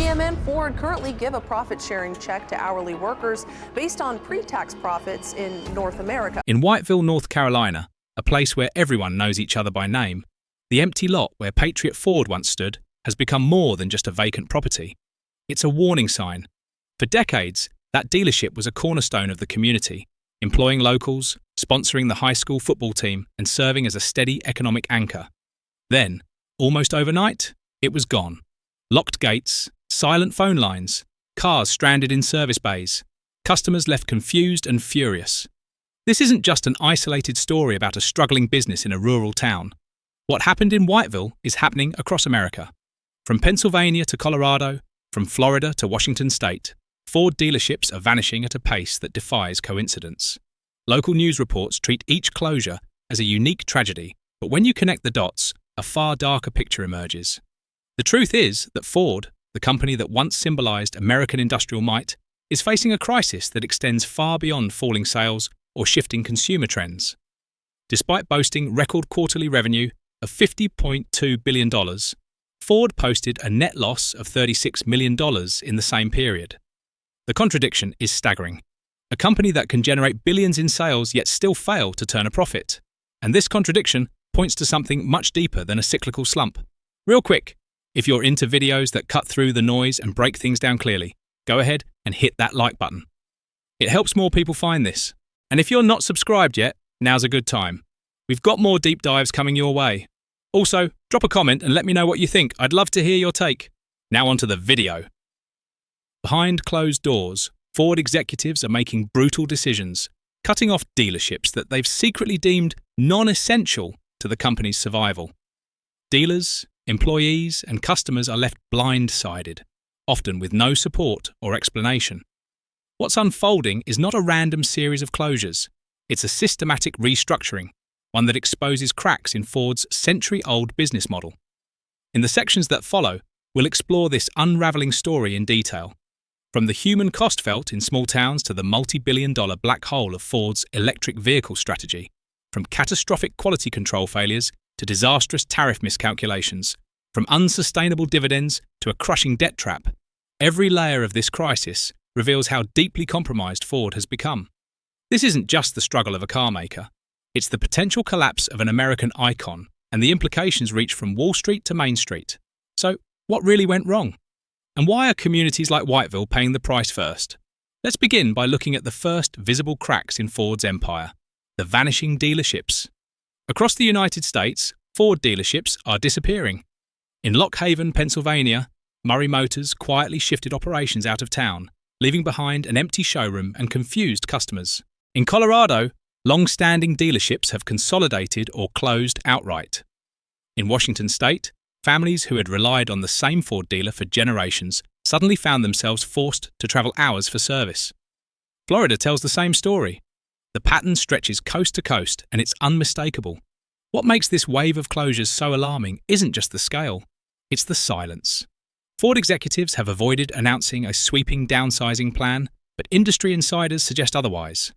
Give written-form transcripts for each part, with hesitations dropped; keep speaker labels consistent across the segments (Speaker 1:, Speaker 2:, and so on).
Speaker 1: GM and Ford currently give a profit-sharing check to hourly workers based on pre-tax profits in North America.
Speaker 2: In Whiteville, North Carolina, a place where everyone knows each other by name, the empty lot where Patriot Ford once stood has become more than just a vacant property. It's a warning sign. For decades, that dealership was a cornerstone of the community, employing locals, sponsoring the high school football team, and serving as a steady economic anchor. Then, almost overnight, it was gone. Locked gates, silent phone lines, cars stranded in service bays, customers left confused and furious. This isn't just an isolated story about a struggling business in a rural town. What happened in Whiteville is happening across America. From Pennsylvania to Colorado, from Florida to Washington state, Ford dealerships are vanishing at a pace that defies coincidence. Local news reports treat each closure as a unique tragedy, but when you connect the dots, a far darker picture emerges. The truth is that Ford, the company that once symbolized American industrial might, is facing a crisis that extends far beyond falling sales or shifting consumer trends. Despite boasting record quarterly revenue of $50.2 billion, Ford posted a net loss of $36 million in the same period. The contradiction is staggering. A company that can generate billions in sales yet still fail to turn a profit. And this contradiction points to something much deeper than a cyclical slump. Real quick, if you're into videos that cut through the noise and break things down clearly, go ahead and hit that like button. It helps more people find this. And if you're not subscribed yet, now's a good time. We've got more deep dives coming your way. Also, drop a comment and let me know what you think. I'd love to hear your take. Now onto the video. Behind closed doors, Ford executives are making brutal decisions, cutting off dealerships that they've secretly deemed non-essential to the company's survival. Dealers, employees, and customers are left blindsided, often with no support or explanation. What's unfolding is not a random series of closures. It's a systematic restructuring, one that exposes cracks in Ford's century-old business model. In the sections that follow, we'll explore this unraveling story in detail. From the human cost felt in small towns to the multi-billion-dollar black hole of Ford's electric vehicle strategy, from catastrophic quality control failures to disastrous tariff miscalculations, from unsustainable dividends to a crushing debt trap, every layer of this crisis reveals how deeply compromised Ford has become. This isn't just the struggle of a car maker. It's the potential collapse of an American icon, and the implications reach from Wall Street to Main Street. So, what really went wrong? And why are communities like Whiteville paying the price first? Let's begin by looking at the first visible cracks in Ford's empire, the vanishing dealerships. Across the United States, Ford dealerships are disappearing. In Lock Haven, Pennsylvania, Murray Motors quietly shifted operations out of town, leaving behind an empty showroom and confused customers. In Colorado, long-standing dealerships have consolidated or closed outright. In Washington state, families who had relied on the same Ford dealer for generations suddenly found themselves forced to travel hours for service. Florida tells the same story. The pattern stretches coast to coast, and it's unmistakable. What makes this wave of closures so alarming isn't just the scale, it's the silence. Ford executives have avoided announcing a sweeping downsizing plan, but industry insiders suggest otherwise.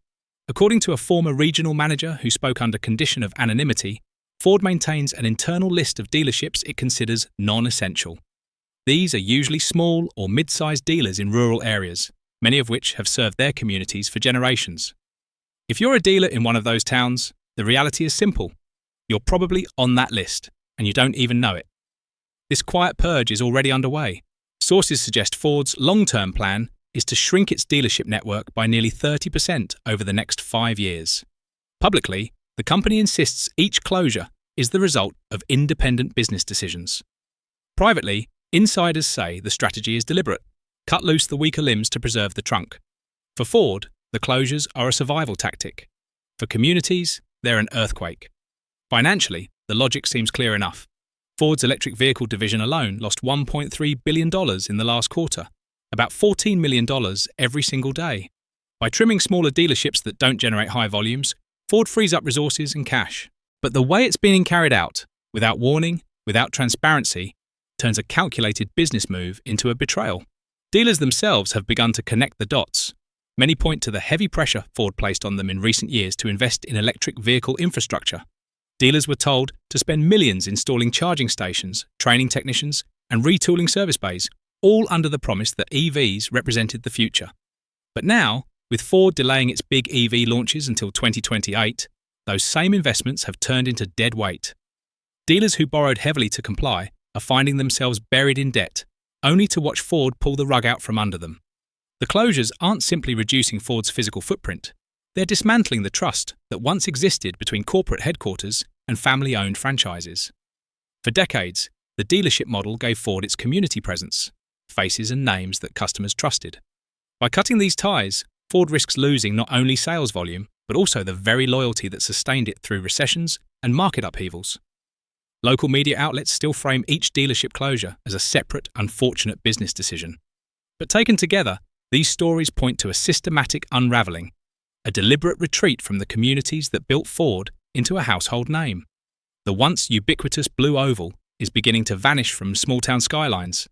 Speaker 2: According to a former regional manager who spoke under condition of anonymity, Ford maintains an internal list of dealerships it considers non-essential. These are usually small or mid-sized dealers in rural areas, many of which have served their communities for generations. If you're a dealer in one of those towns, the reality is simple. You're probably on that list, and you don't even know it. This quiet purge is already underway. Sources suggest Ford's long-term plan is to shrink its dealership network by nearly 30% over the next 5 years. Publicly, the company insists each closure is the result of independent business decisions. Privately, insiders say the strategy is deliberate: cut loose the weaker limbs to preserve the trunk. For Ford, the closures are a survival tactic. For communities, they're an earthquake. Financially, the logic seems clear enough. Ford's electric vehicle division alone lost $1.3 billion in the last quarter, about $14 million every single day. By trimming smaller dealerships that don't generate high volumes, Ford frees up resources and cash. But the way it's being carried out, without warning, without transparency, turns a calculated business move into a betrayal. Dealers themselves have begun to connect the dots. Many point to the heavy pressure Ford placed on them in recent years to invest in electric vehicle infrastructure. Dealers were told to spend millions installing charging stations, training technicians, and retooling service bays, all under the promise that EVs represented the future. But now, with Ford delaying its big EV launches until 2028, those same investments have turned into dead weight. Dealers who borrowed heavily to comply are finding themselves buried in debt, only to watch Ford pull the rug out from under them. The closures aren't simply reducing Ford's physical footprint, they're dismantling the trust that once existed between corporate headquarters and family-owned franchises. For decades, the dealership model gave Ford its community presence, faces and names that customers trusted. By cutting these ties, Ford risks losing not only sales volume, but also the very loyalty that sustained it through recessions and market upheavals. Local media outlets still frame each dealership closure as a separate, unfortunate business decision. But taken together, these stories point to a systematic unravelling, a deliberate retreat from the communities that built Ford into a household name. The once ubiquitous blue oval is beginning to vanish from small-town skylines.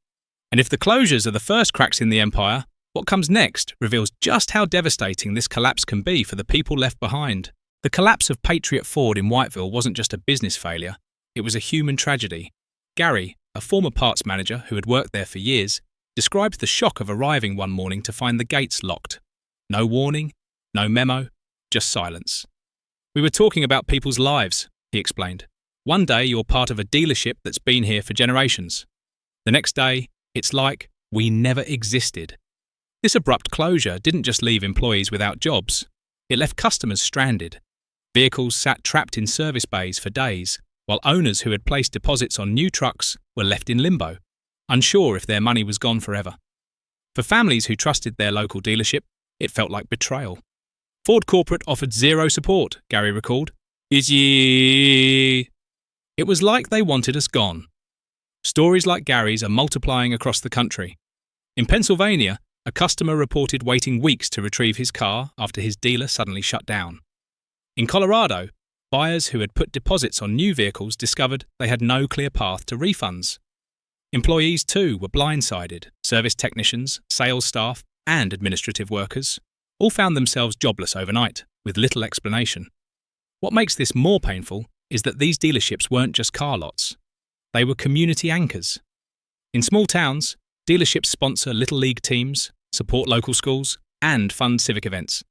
Speaker 2: And if the closures are the first cracks in the empire, what comes next reveals just how devastating this collapse can be for the people left behind. The collapse of Patriot Ford in Whiteville wasn't just a business failure, it was a human tragedy. Gary, a former parts manager who had worked there for years, described the shock of arriving one morning to find the gates locked. No warning, no memo, just silence. "We were talking about people's lives," he explained. "One day you're part of a dealership that's been here for generations. The next day, it's like we never existed." This abrupt closure didn't just leave employees without jobs, it left customers stranded. Vehicles sat trapped in service bays for days, while owners who had placed deposits on new trucks were left in limbo, unsure if their money was gone forever. For families who trusted their local dealership, it felt like betrayal. Ford corporate offered zero support, Gary recalled. It was like they wanted us gone. Stories like Gary's are multiplying across the country. In Pennsylvania, a customer reported waiting weeks to retrieve his car after his dealer suddenly shut down. In Colorado, buyers who had put deposits on new vehicles discovered they had no clear path to refunds. Employees too were blindsided. Service technicians, sales staff, and administrative workers all found themselves jobless overnight, with little explanation. What makes this more painful is that these dealerships weren't just car lots. They were community anchors. In small towns, dealerships sponsor little league teams, support local schools, and fund civic events.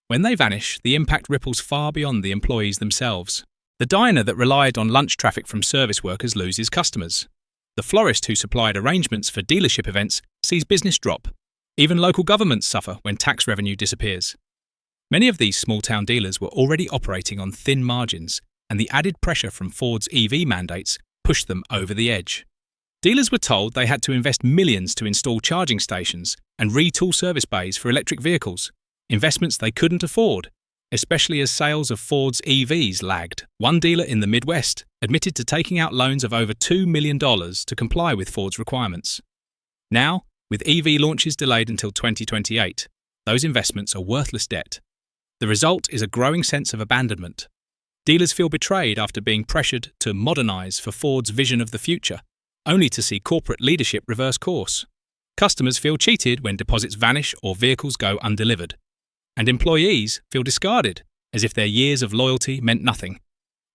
Speaker 2: When they vanish, the impact ripples far beyond the employees themselves. The diner that relied on lunch traffic from service workers loses customers. The florist who supplied arrangements for dealership events sees business drop. Even local governments suffer when tax revenue disappears. Many of these small-town dealers were already operating on thin margins, and the added pressure from Ford's EV mandates pushed them over the edge. Dealers were told they had to invest millions to install charging stations and retool service bays for electric vehicles, investments they couldn't afford, especially as sales of Ford's EVs lagged. One dealer in the Midwest admitted to taking out loans of over $2 million to comply with Ford's requirements. Now, with EV launches delayed until 2028, those investments are worthless debt. The result is a growing sense of abandonment. Dealers feel betrayed after being pressured to modernize for Ford's vision of the future, only to see corporate leadership reverse course. Customers feel cheated when deposits vanish or vehicles go undelivered. And employees feel discarded, as if their years of loyalty meant nothing.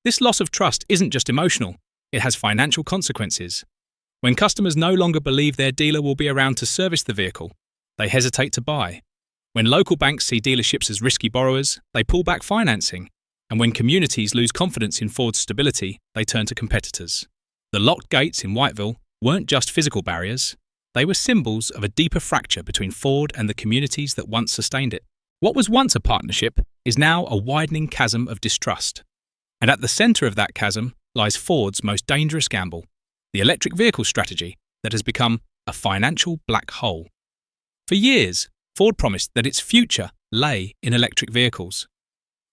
Speaker 2: This loss of trust isn't just emotional, it has financial consequences. When customers no longer believe their dealer will be around to service the vehicle, they hesitate to buy. When local banks see dealerships as risky borrowers, they pull back financing. And when communities lose confidence in Ford's stability, they turn to competitors. The locked gates in Whiteville weren't just physical barriers, they were symbols of a deeper fracture between Ford and the communities that once sustained it. What was once a partnership is now a widening chasm of distrust. And at the centre of that chasm lies Ford's most dangerous gamble, the electric vehicle strategy that has become a financial black hole. For years, Ford promised that its future lay in electric vehicles.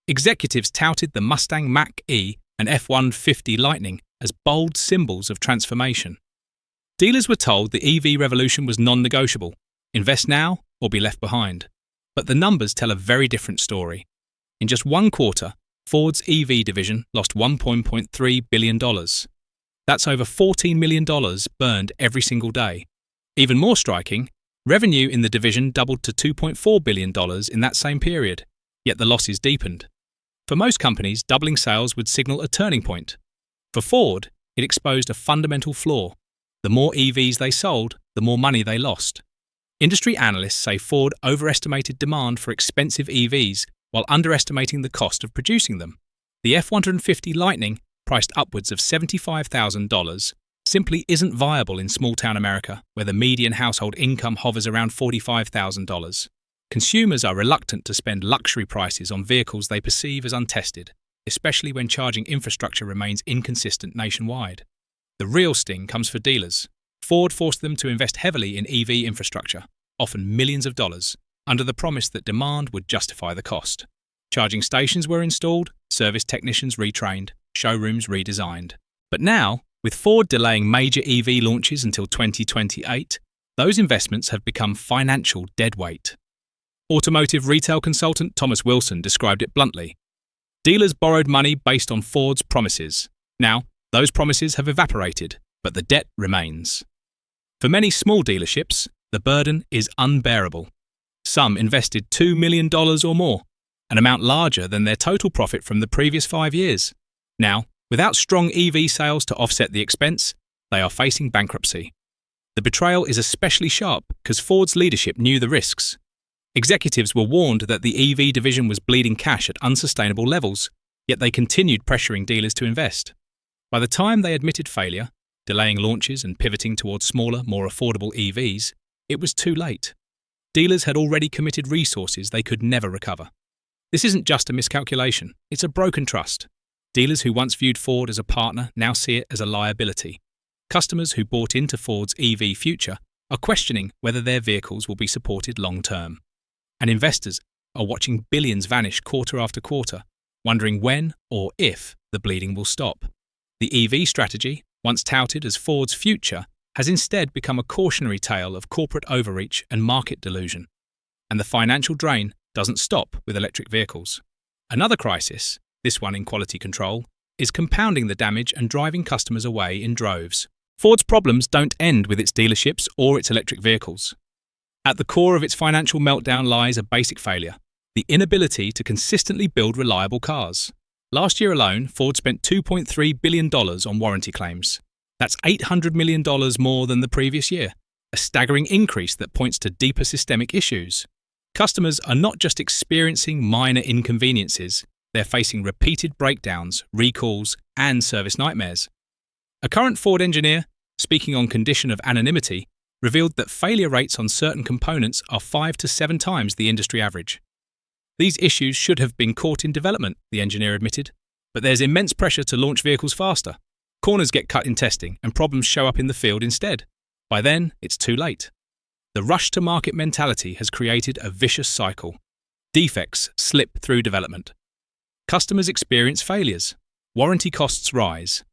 Speaker 2: Executives touted the Mustang Mach-E and F-150 Lightning as bold symbols of transformation. Dealers were told the EV revolution was non-negotiable, invest now or be left behind. But the numbers tell a very different story. In just one quarter, Ford's EV division lost $1.3 billion. That's over $14 million burned every single day. Even more striking, revenue in the division doubled to $2.4 billion in that same period, yet the losses deepened. For most companies, doubling sales would signal a turning point. For Ford, it exposed a fundamental flaw. The more EVs they sold, the more money they lost. Industry analysts say Ford overestimated demand for expensive EVs while underestimating the cost of producing them. The F-150 Lightning, priced upwards of $75,000, simply isn't viable in small-town America, where the median household income hovers around $45,000. Consumers are reluctant to spend luxury prices on vehicles they perceive as untested, especially when charging infrastructure remains inconsistent nationwide. The real sting comes for dealers. Ford forced them to invest heavily in EV infrastructure, often millions of dollars, under the promise that demand would justify the cost. Charging stations were installed, service technicians retrained, showrooms redesigned. But now, with Ford delaying major EV launches until 2028, those investments have become financial deadweight. Automotive retail consultant Thomas Wilson described it bluntly. Dealers borrowed money based on Ford's promises. Now, those promises have evaporated, but the debt remains. For many small dealerships, the burden is unbearable. Some invested $2 million or more, an amount larger than their total profit from the previous 5 years. Now, without strong EV sales to offset the expense, they are facing bankruptcy. The betrayal is especially sharp because Ford's leadership knew the risks. Executives were warned that the EV division was bleeding cash at unsustainable levels, yet they continued pressuring dealers to invest. By the time they admitted failure, delaying launches and pivoting towards smaller, more affordable EVs, it was too late. Dealers had already committed resources they could never recover. This isn't just a miscalculation, it's a broken trust. Dealers who once viewed Ford as a partner now see it as a liability. Customers who bought into Ford's EV future are questioning whether their vehicles will be supported long-term. And investors are watching billions vanish quarter after quarter, wondering when or if the bleeding will stop. The EV strategy, once touted as Ford's future, has instead become a cautionary tale of corporate overreach and market delusion. And the financial drain doesn't stop with electric vehicles. Another crisis, this one in quality control, is compounding the damage and driving customers away in droves. Ford's problems don't end with its dealerships or its electric vehicles. At the core of its financial meltdown lies a basic failure: the inability to consistently build reliable cars. Last year alone, Ford spent $2.3 billion on warranty claims. That's $800 million more than the previous year, a staggering increase that points to deeper systemic issues. Customers are not just experiencing minor inconveniences, they're facing repeated breakdowns, recalls, and service nightmares. A current Ford engineer, speaking on condition of anonymity, revealed that failure rates on certain components are 5 to 7 times the industry average. These issues should have been caught in development, the engineer admitted, but there's immense pressure to launch vehicles faster. Corners get cut in testing and problems show up in the field instead. By then, it's too late. The rush-to-market mentality has created a vicious cycle. Defects slip through development. Customers experience failures. Warranty costs rise.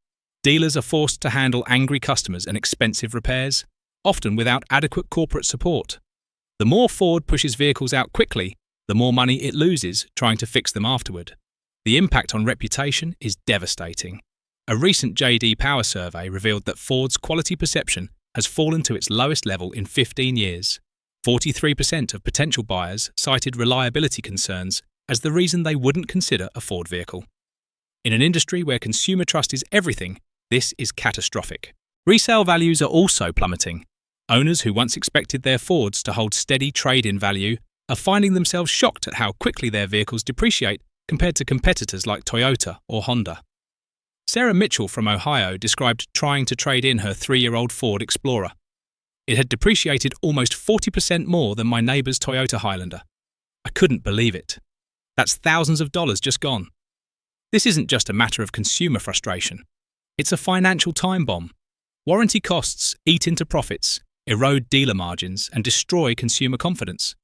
Speaker 2: Dealers are forced to handle angry customers and expensive repairs, often without adequate corporate support. The more Ford pushes vehicles out quickly, the more money it loses trying to fix them afterward. The impact on reputation is devastating. A recent J.D. Power survey revealed that Ford's quality perception has fallen to its lowest level in 15 years. 43% of potential buyers cited reliability concerns as the reason they wouldn't consider a Ford vehicle. In an industry where consumer trust is everything, this is catastrophic. Resale values are also plummeting. Owners who once expected their Fords to hold steady trade-in value are finding themselves shocked at how quickly their vehicles depreciate compared to competitors like Toyota or Honda. Sarah Mitchell from Ohio described trying to trade in her 3-year-old Ford Explorer. It had depreciated almost 40% more than my neighbour's Toyota Highlander. I couldn't believe it. That's thousands of dollars just gone. This isn't just a matter of consumer frustration. It's a financial time bomb. Warranty costs eat into profits, erode dealer margins, and destroy consumer confidence.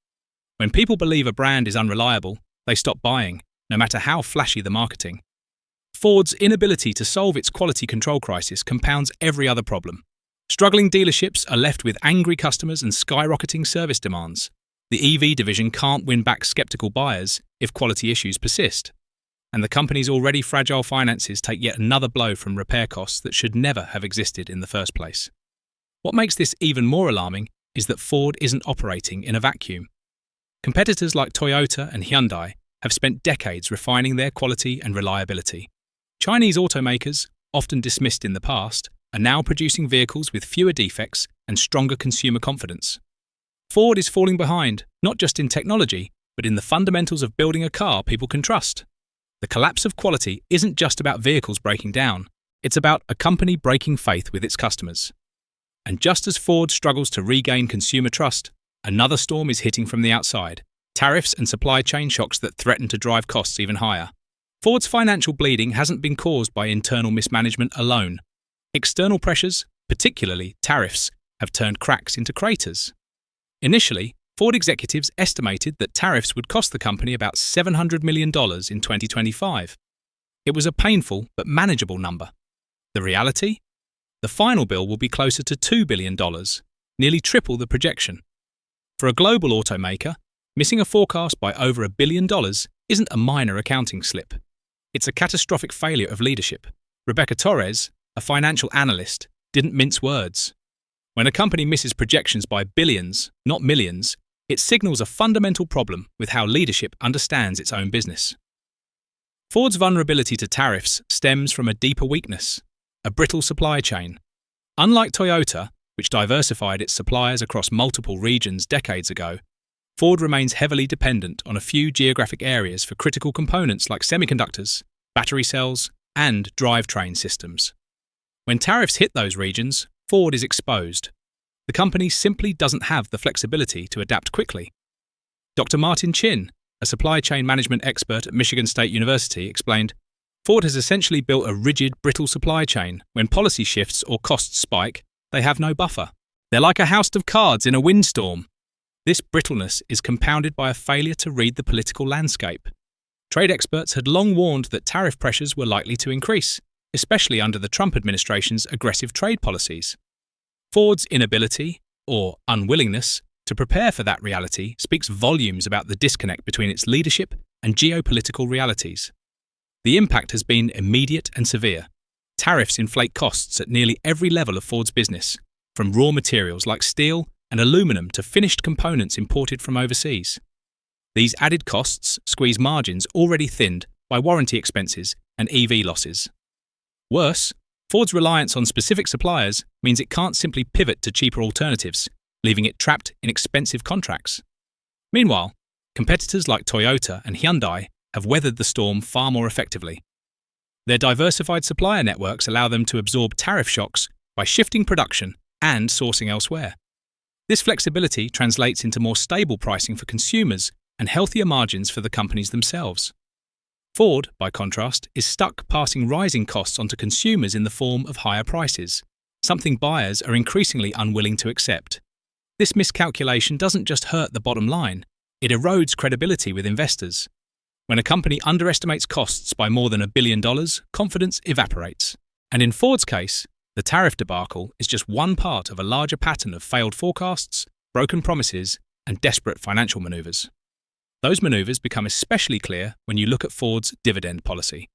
Speaker 2: When people believe a brand is unreliable, they stop buying, no matter how flashy the marketing. Ford's inability to solve its quality control crisis compounds every other problem. Struggling dealerships are left with angry customers and skyrocketing service demands. The EV division can't win back skeptical buyers if quality issues persist. And the company's already fragile finances take yet another blow from repair costs that should never have existed in the first place. What makes this even more alarming is that Ford isn't operating in a vacuum. Competitors like Toyota and Hyundai have spent decades refining their quality and reliability. Chinese automakers, often dismissed in the past, are now producing vehicles with fewer defects and stronger consumer confidence. Ford is falling behind, not just in technology, but in the fundamentals of building a car people can trust. The collapse of quality isn't just about vehicles breaking down, it's about a company breaking faith with its customers. And just as Ford struggles to regain consumer trust, another storm is hitting from the outside: tariffs and supply chain shocks that threaten to drive costs even higher. Ford's financial bleeding hasn't been caused by internal mismanagement alone. External pressures, particularly tariffs, have turned cracks into craters. Initially, Ford executives estimated that tariffs would cost the company about $700 million in 2025. It was a painful but manageable number. The reality? The final bill will be closer to $2 billion, nearly triple the projection. For a global automaker, missing a forecast by over $1 billion isn't a minor accounting slip. It's a catastrophic failure of leadership. Rebecca Torres, a financial analyst, didn't mince words. When a company misses projections by billions, not millions, it signals a fundamental problem with how leadership understands its own business. Ford's vulnerability to tariffs stems from a deeper weakness: a brittle supply chain. Unlike Toyota, which diversified its suppliers across multiple regions decades ago, Ford remains heavily dependent on a few geographic areas for critical components like semiconductors, battery cells, and drivetrain systems. When tariffs hit those regions, Ford is exposed. The company simply doesn't have the flexibility to adapt quickly. Dr. Martin Chin, a supply chain management expert at Michigan State University, explained, Ford has essentially built a rigid, brittle supply chain. When policy shifts or costs spike, they have no buffer. They're like a house of cards in a windstorm. This brittleness is compounded by a failure to read the political landscape. Trade experts had long warned that tariff pressures were likely to increase, especially under the Trump administration's aggressive trade policies. Ford's inability, or unwillingness, to prepare for that reality speaks volumes about the disconnect between its leadership and geopolitical realities. The impact has been immediate and severe. Tariffs inflate costs at nearly every level of Ford's business, from raw materials like steel and aluminum to finished components imported from overseas. These added costs squeeze margins already thinned by warranty expenses and EV losses. Worse, Ford's reliance on specific suppliers means it can't simply pivot to cheaper alternatives, leaving it trapped in expensive contracts. Meanwhile, competitors like Toyota and Hyundai have weathered the storm far more effectively. Their diversified supplier networks allow them to absorb tariff shocks by shifting production and sourcing elsewhere. This flexibility translates into more stable pricing for consumers and healthier margins for the companies themselves. Ford, by contrast, is stuck passing rising costs onto consumers in the form of higher prices, something buyers are increasingly unwilling to accept. This miscalculation doesn't just hurt the bottom line, it erodes credibility with investors. When a company underestimates costs by more than $1 billion, confidence evaporates. And in Ford's case, the tariff debacle is just one part of a larger pattern of failed forecasts, broken promises, and desperate financial maneuvers. Those maneuvers become especially clear when you look at Ford's dividend policy,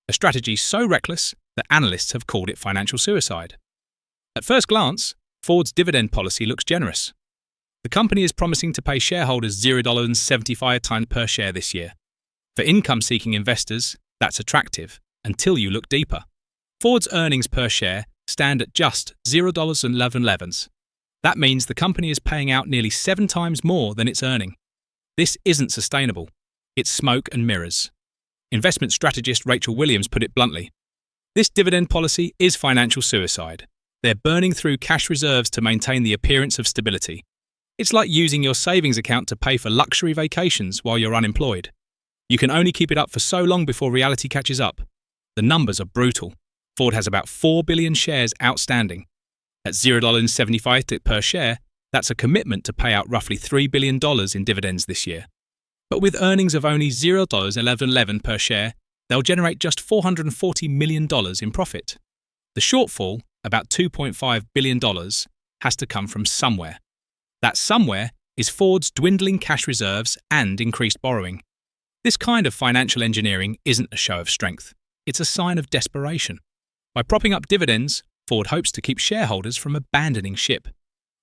Speaker 2: a strategy so reckless that analysts have called it financial suicide. At first glance, Ford's dividend policy looks generous. The company is promising to pay shareholders $0.75 per share this year. For income-seeking investors, that's attractive, until you look deeper. Ford's earnings per share stand at just $0.11. That means the company is paying out nearly 7 times more than it's earning. This isn't sustainable. It's smoke and mirrors. Investment strategist Rachel Williams put it bluntly. This dividend policy is financial suicide. They're burning through cash reserves to maintain the appearance of stability. It's like using your savings account to pay for luxury vacations while you're unemployed. You can only keep it up for so long before reality catches up. The numbers are brutal. Ford has about 4 billion shares outstanding. At $0.75 per share, that's a commitment to pay out roughly $3 billion in dividends this year. But with earnings of only $0.11 per share, they'll generate just $440 million in profit. The shortfall, about $2.5 billion, has to come from somewhere. That somewhere is Ford's dwindling cash reserves and increased borrowing. This kind of financial engineering isn't a show of strength. It's a sign of desperation. By propping up dividends, Ford hopes to keep shareholders from abandoning ship.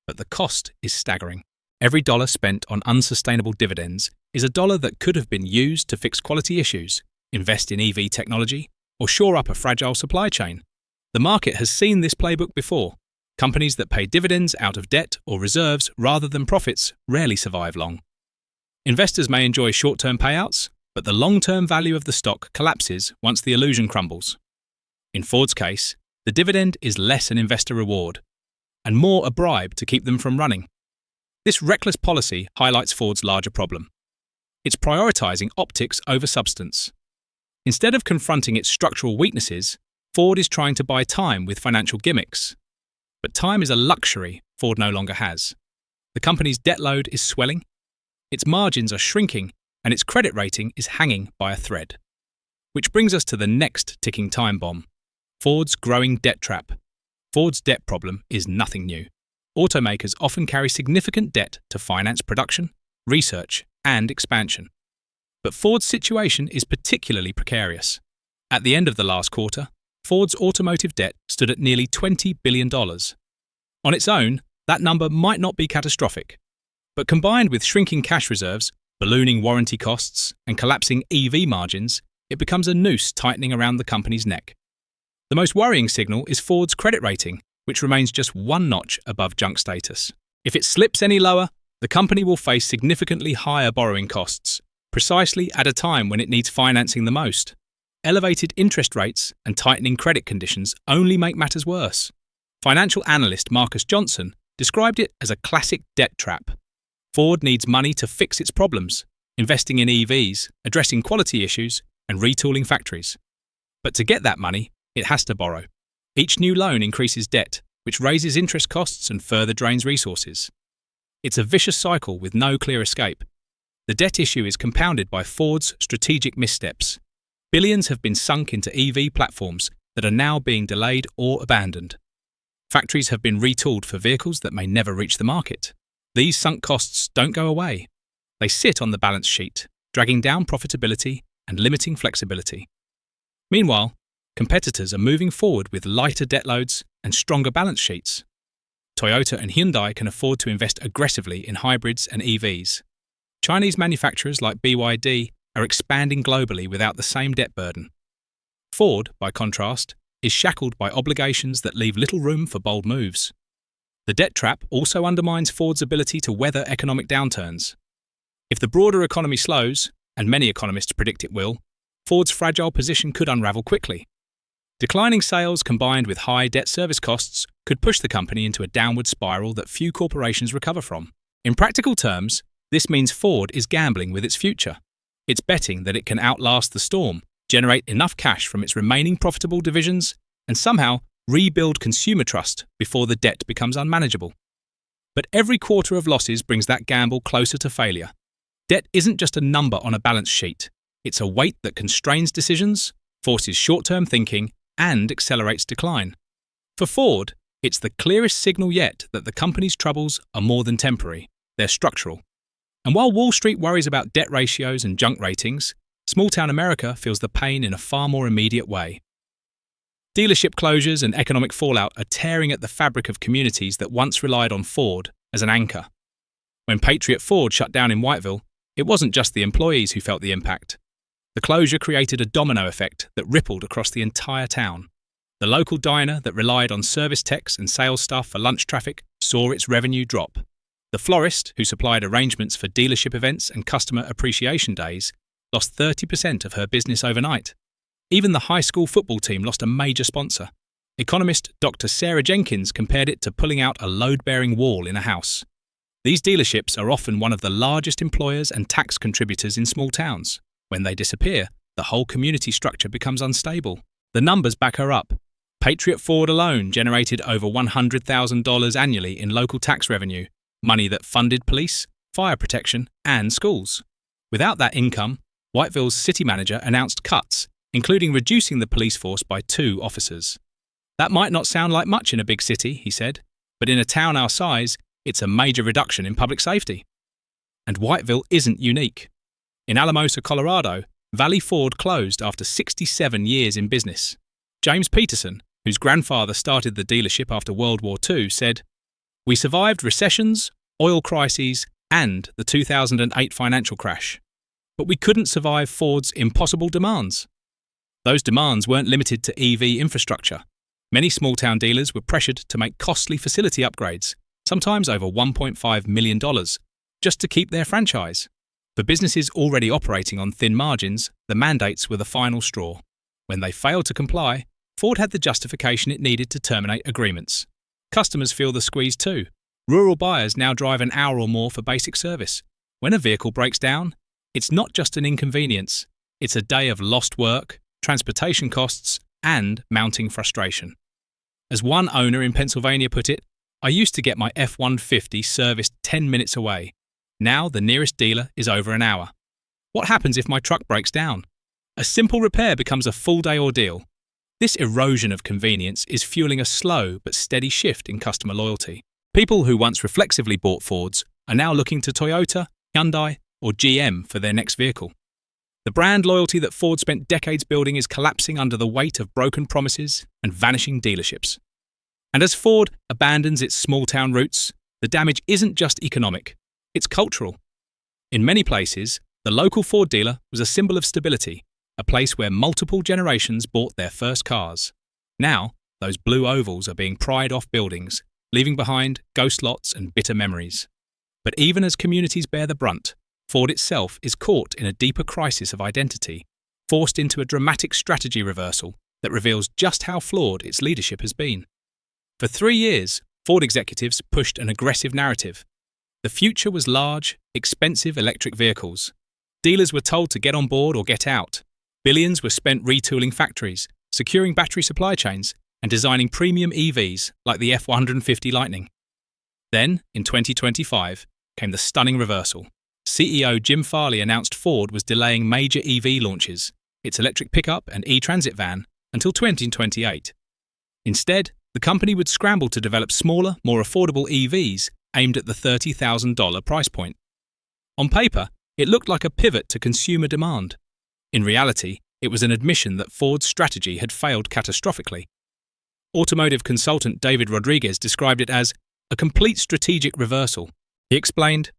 Speaker 2: But the cost is staggering. Every dollar spent on unsustainable dividends is a dollar that could have been used to fix quality issues, invest in EV technology, or shore up a fragile supply chain. The market has seen this playbook before. Companies that pay dividends out of debt or reserves rather than profits rarely survive long. Investors may enjoy short-term payouts, but the long-term value of the stock collapses once the illusion crumbles. In Ford's case, the dividend is less an investor reward and more a bribe to keep them from running. This reckless policy highlights Ford's larger problem. It's prioritizing optics over substance. Instead of confronting its structural weaknesses, Ford is trying to buy time with financial gimmicks. But time is a luxury Ford no longer has. The company's debt load is swelling, its margins are shrinking, and its credit rating is hanging by a thread. Which brings us to the next ticking time bomb: Ford's growing debt trap. Ford's debt problem is nothing new. Automakers often carry significant debt to finance production, research, and expansion. But Ford's situation is particularly precarious. At the end of the last quarter, Ford's automotive debt stood at nearly $20 billion. On its own, that number might not be catastrophic. But combined with shrinking cash reserves, ballooning warranty costs, and collapsing EV margins, it becomes a noose tightening around the company's neck. The most worrying signal is Ford's credit rating, which remains just one notch above junk status. If it slips any lower, the company will face significantly higher borrowing costs, precisely at a time when it needs financing the most. Elevated interest rates and tightening credit conditions only make matters worse. Financial analyst Marcus Johnson described it as a classic debt trap. Ford needs money to fix its problems, investing in EVs, addressing quality issues, and retooling factories. But to get that money, it has to borrow. Each new loan increases debt, which raises interest costs and further drains resources. It's a vicious cycle with no clear escape. The debt issue is compounded by Ford's strategic missteps. Billions have been sunk into EV platforms that are now being delayed or abandoned. Factories have been retooled for vehicles that may never reach the market. These sunk costs don't go away. They sit on the balance sheet, dragging down profitability and limiting flexibility. Meanwhile, competitors are moving forward with lighter debt loads and stronger balance sheets. Toyota and Hyundai can afford to invest aggressively in hybrids and EVs. Chinese manufacturers like BYD are expanding globally without the same debt burden. Ford, by contrast, is shackled by obligations that leave little room for bold moves. The debt trap also undermines Ford's ability to weather economic downturns. If the broader economy slows, and many economists predict it will, Ford's fragile position could unravel quickly. Declining sales combined with high debt service costs could push the company into a downward spiral that few corporations recover from. In practical terms, this means Ford is gambling with its future. It's betting that it can outlast the storm, generate enough cash from its remaining profitable divisions, and somehow rebuild consumer trust before the debt becomes unmanageable. But every quarter of losses brings that gamble closer to failure. Debt isn't just a number on a balance sheet. It's a weight that constrains decisions, forces short-term thinking, and accelerates decline. For Ford, it's the clearest signal yet that the company's troubles are more than temporary, they're structural. And while Wall Street worries about debt ratios and junk ratings, small-town America feels the pain in a far more immediate way. Dealership closures and economic fallout are tearing at the fabric of communities that once relied on Ford as an anchor. When Patriot Ford shut down in Whiteville, it wasn't just the employees who felt the impact. The closure created a domino effect that rippled across the entire town. The local diner that relied on service techs and sales staff for lunch traffic saw its revenue drop. The florist, who supplied arrangements for dealership events and customer appreciation days, lost 30% of her business overnight. Even the high school football team lost a major sponsor. Economist Dr. Sarah Jenkins compared it to pulling out a load-bearing wall in a house. These dealerships are often one of the largest employers and tax contributors in small towns. When they disappear, the whole community structure becomes unstable. The numbers back her up. Patriot Ford alone generated over $100,000 annually in local tax revenue, money that funded police, fire protection, and schools. Without that income, Whiteville's city manager announced cuts, including reducing the police force by 2 officers. That might not sound like much in a big city, he said, but in a town our size, it's a major reduction in public safety. And Whiteville isn't unique. In Alamosa, Colorado, Valley Ford closed after 67 years in business. James Peterson, whose grandfather started the dealership after World War II, said, "We survived recessions, oil crises, and the 2008 financial crash. But we couldn't survive Ford's impossible demands." Those demands weren't limited to EV infrastructure. Many small-town dealers were pressured to make costly facility upgrades, sometimes over $1.5 million, just to keep their franchise. For businesses already operating on thin margins, the mandates were the final straw. When they failed to comply, Ford had the justification it needed to terminate agreements. Customers feel the squeeze too. Rural buyers now drive an hour or more for basic service. When a vehicle breaks down, it's not just an inconvenience, it's a day of lost work, transportation costs, and mounting frustration. As one owner in Pennsylvania put it, "I used to get my F-150 serviced 10 minutes away. Now the nearest dealer is over an hour. What happens if my truck breaks down? A simple repair becomes a full-day ordeal." This erosion of convenience is fueling a slow but steady shift in customer loyalty. People who once reflexively bought Fords are now looking to Toyota, Hyundai, or GM for their next vehicle. The brand loyalty that Ford spent decades building is collapsing under the weight of broken promises and vanishing dealerships. And as Ford abandons its small-town roots, the damage isn't just economic, it's cultural. In many places, the local Ford dealer was a symbol of stability, a place where multiple generations bought their first cars. Now, those blue ovals are being pried off buildings, leaving behind ghost lots and bitter memories. But even as communities bear the brunt, Ford itself is caught in a deeper crisis of identity, forced into a dramatic strategy reversal that reveals just how flawed its leadership has been. For 3 years, Ford executives pushed an aggressive narrative. The future was large, expensive electric vehicles. Dealers were told to get on board or get out. Billions were spent retooling factories, securing battery supply chains, and designing premium EVs like the F-150 Lightning. Then, in 2025, came the stunning reversal. CEO Jim Farley announced Ford was delaying major EV launches, its electric pickup and e-transit van, until 2028. Instead, the company would scramble to develop smaller, more affordable EVs aimed at the $30,000 price point. On paper, it looked like a pivot to consumer demand. In reality, it was an admission that Ford's strategy had failed catastrophically. Automotive consultant David Rodriguez described it as a complete strategic reversal. He explained,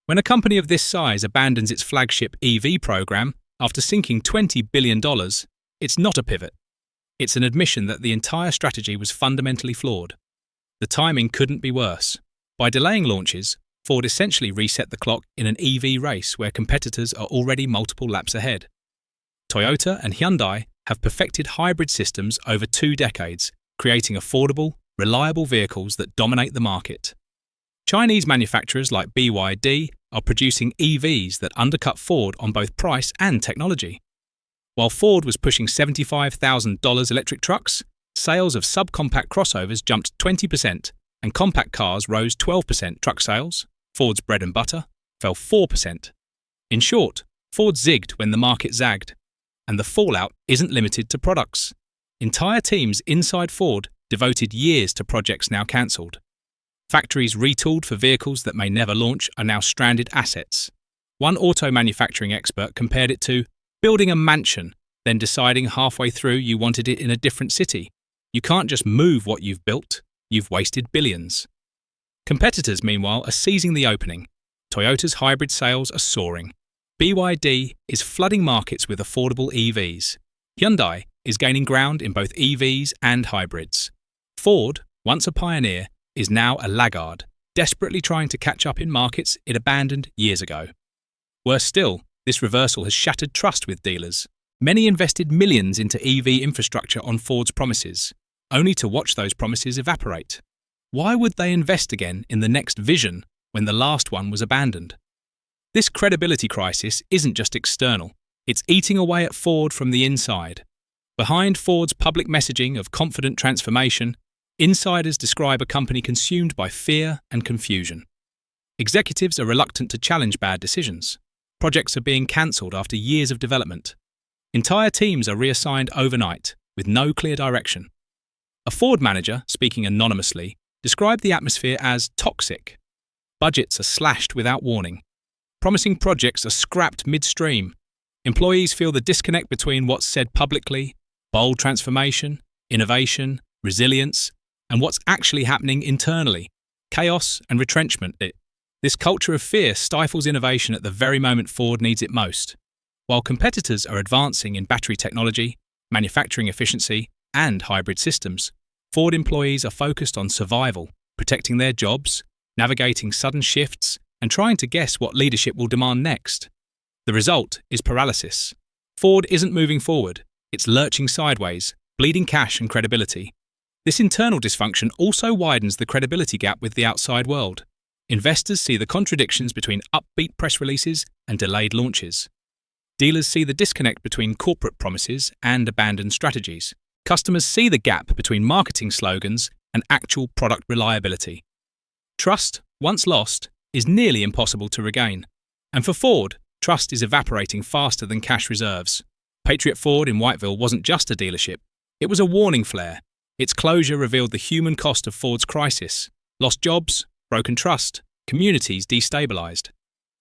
Speaker 2: "When a company of this size abandons its flagship EV program after sinking $20 billion, it's not a pivot. It's an admission that the entire strategy was fundamentally flawed. The timing couldn't be worse. By delaying launches, Ford essentially reset the clock in an EV race where competitors are already multiple laps ahead. Toyota and Hyundai have perfected hybrid systems over 2 decades, creating affordable, reliable vehicles that dominate the market. Chinese manufacturers like BYD are producing EVs that undercut Ford on both price and technology. While Ford was pushing $75,000 electric trucks, sales of subcompact crossovers jumped 20% and compact cars rose 12%. Truck sales, Ford's bread and butter, fell 4%. In short, Ford zigged when the market zagged. And the fallout isn't limited to products. Entire teams inside Ford devoted years to projects now cancelled. Factories retooled for vehicles that may never launch are now stranded assets. One auto manufacturing expert compared it to building a mansion, then deciding halfway through you wanted it in a different city. You can't just move what you've built, you've wasted billions. Competitors, meanwhile, are seizing the opening. Toyota's hybrid sales are soaring. BYD is flooding markets with affordable EVs. Hyundai is gaining ground in both EVs and hybrids. Ford, once a pioneer, is now a laggard, desperately trying to catch up in markets it abandoned years ago. Worse still, this reversal has shattered trust with dealers. Many invested millions into EV infrastructure on Ford's promises, only to watch those promises evaporate. Why would they invest again in the next vision when the last one was abandoned? This credibility crisis isn't just external, it's eating away at Ford from the inside. Behind Ford's public messaging of confident transformation, insiders describe a company consumed by fear and confusion. Executives are reluctant to challenge bad decisions. Projects are being cancelled after years of development. Entire teams are reassigned overnight, with no clear direction. A Ford manager, speaking anonymously, described the atmosphere as toxic. Budgets are slashed without warning. Promising projects are scrapped midstream. Employees feel the disconnect between what's said publicly, bold transformation, innovation, resilience, and what's actually happening internally, chaos and retrenchment. This culture of fear stifles innovation at the very moment Ford needs it most. While competitors are advancing in battery technology, manufacturing efficiency, and hybrid systems, Ford employees are focused on survival, protecting their jobs, navigating sudden shifts, and trying to guess what leadership will demand next. The result is paralysis. Ford isn't moving forward, it's lurching sideways, bleeding cash and credibility. This internal dysfunction also widens the credibility gap with the outside world. Investors see the contradictions between upbeat press releases and delayed launches. Dealers see the disconnect between corporate promises and abandoned strategies. Customers see the gap between marketing slogans and actual product reliability. Trust, once lost, is nearly impossible to regain. And for Ford, trust is evaporating faster than cash reserves. Patriot Ford in Whiteville wasn't just a dealership, it was a warning flare. Its closure revealed the human cost of Ford's crisis: lost jobs, broken trust, communities destabilized.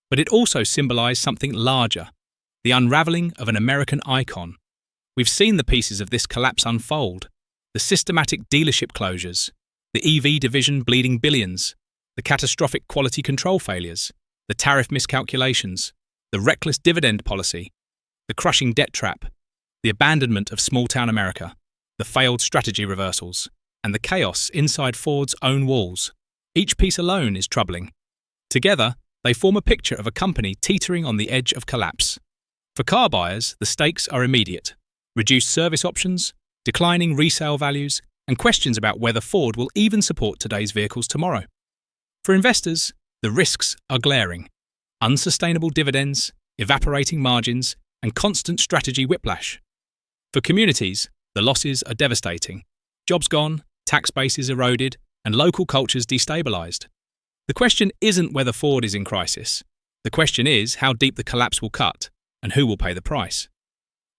Speaker 2: But it also symbolized something larger: the unraveling of an American icon. We've seen the pieces of this collapse unfold: the systematic dealership closures, the EV division bleeding billions, the catastrophic quality control failures, the tariff miscalculations, the reckless dividend policy, the crushing debt trap, the abandonment of small-town America, the failed strategy reversals, and the chaos inside Ford's own walls. Each piece alone is troubling. Together, they form a picture of a company teetering on the edge of collapse. For car buyers, the stakes are immediate: reduced service options, declining resale values, and questions about whether Ford will even support today's vehicles tomorrow. For investors, the risks are glaring: unsustainable dividends, evaporating margins, and constant strategy whiplash. For communities, the losses are devastating: jobs gone, tax bases eroded, and local cultures destabilized. The question isn't whether Ford is in crisis. The question is how deep the collapse will cut, and who will pay the price.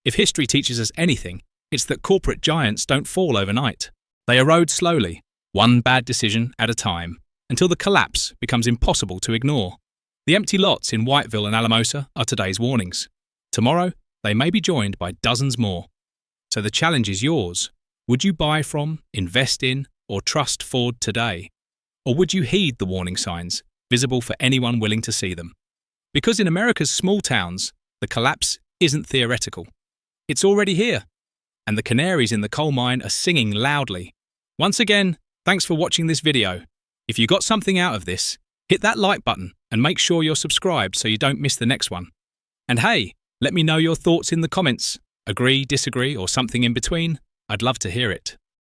Speaker 2: If history teaches us anything, it's that corporate giants don't fall overnight. They erode slowly, one bad decision at a time, until the collapse becomes impossible to ignore. The empty lots in Whiteville and Alamosa are today's warnings. Tomorrow, they may be joined by dozens more. So the challenge is yours. Would you buy from, invest in, or trust Ford today? Or would you heed the warning signs, visible for anyone willing to see them? Because in America's small towns, the collapse isn't theoretical. It's already here. And the canaries in the coal mine are singing loudly. Once again, thanks for watching this video. If you got something out of this, hit that like button and make sure you're subscribed so you don't miss the next one. And hey, let me know your thoughts in the comments. Agree, disagree, or something in between? I'd love to hear it.